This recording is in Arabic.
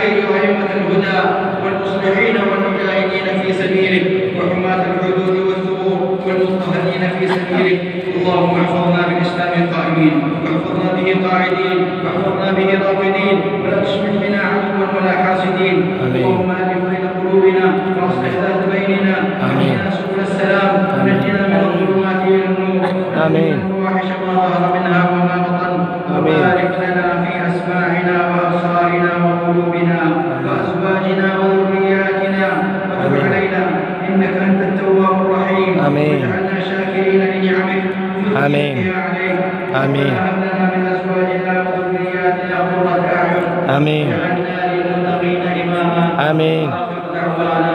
الخير وأئمة الهدى والمصلحين والمجاهدين في سبيلك وحماة الحدود والثغور والمضطهدين في سبيلك. اللهم احفظنا بالإسلام قائمين، واحفظنا به قاعدين، واحفظنا به راقدين، ولا تشمت بنا عدوا ولا حاسدين. اللهم ألف بين قلوبنا واصلح ذات بيننا، واهدنا سبل السلام، ونجنا من الظلمات إلى النور، آمين. الفواحش ما ظهر منها وما بطن، وبارك لنا في أسماعنا وأبصارنا وقلوبنا وأزواجنا وذرياتنا، وتب علينا إنك أنت التواب الرحيم، واجعلنا شاكرين لنعمك آمين. آمين. وهب لنا من أزواجنا وذرياتنا قرة أعين، آمين. واجعلنا للمتقين إماما. آمين. وآخر دعوانا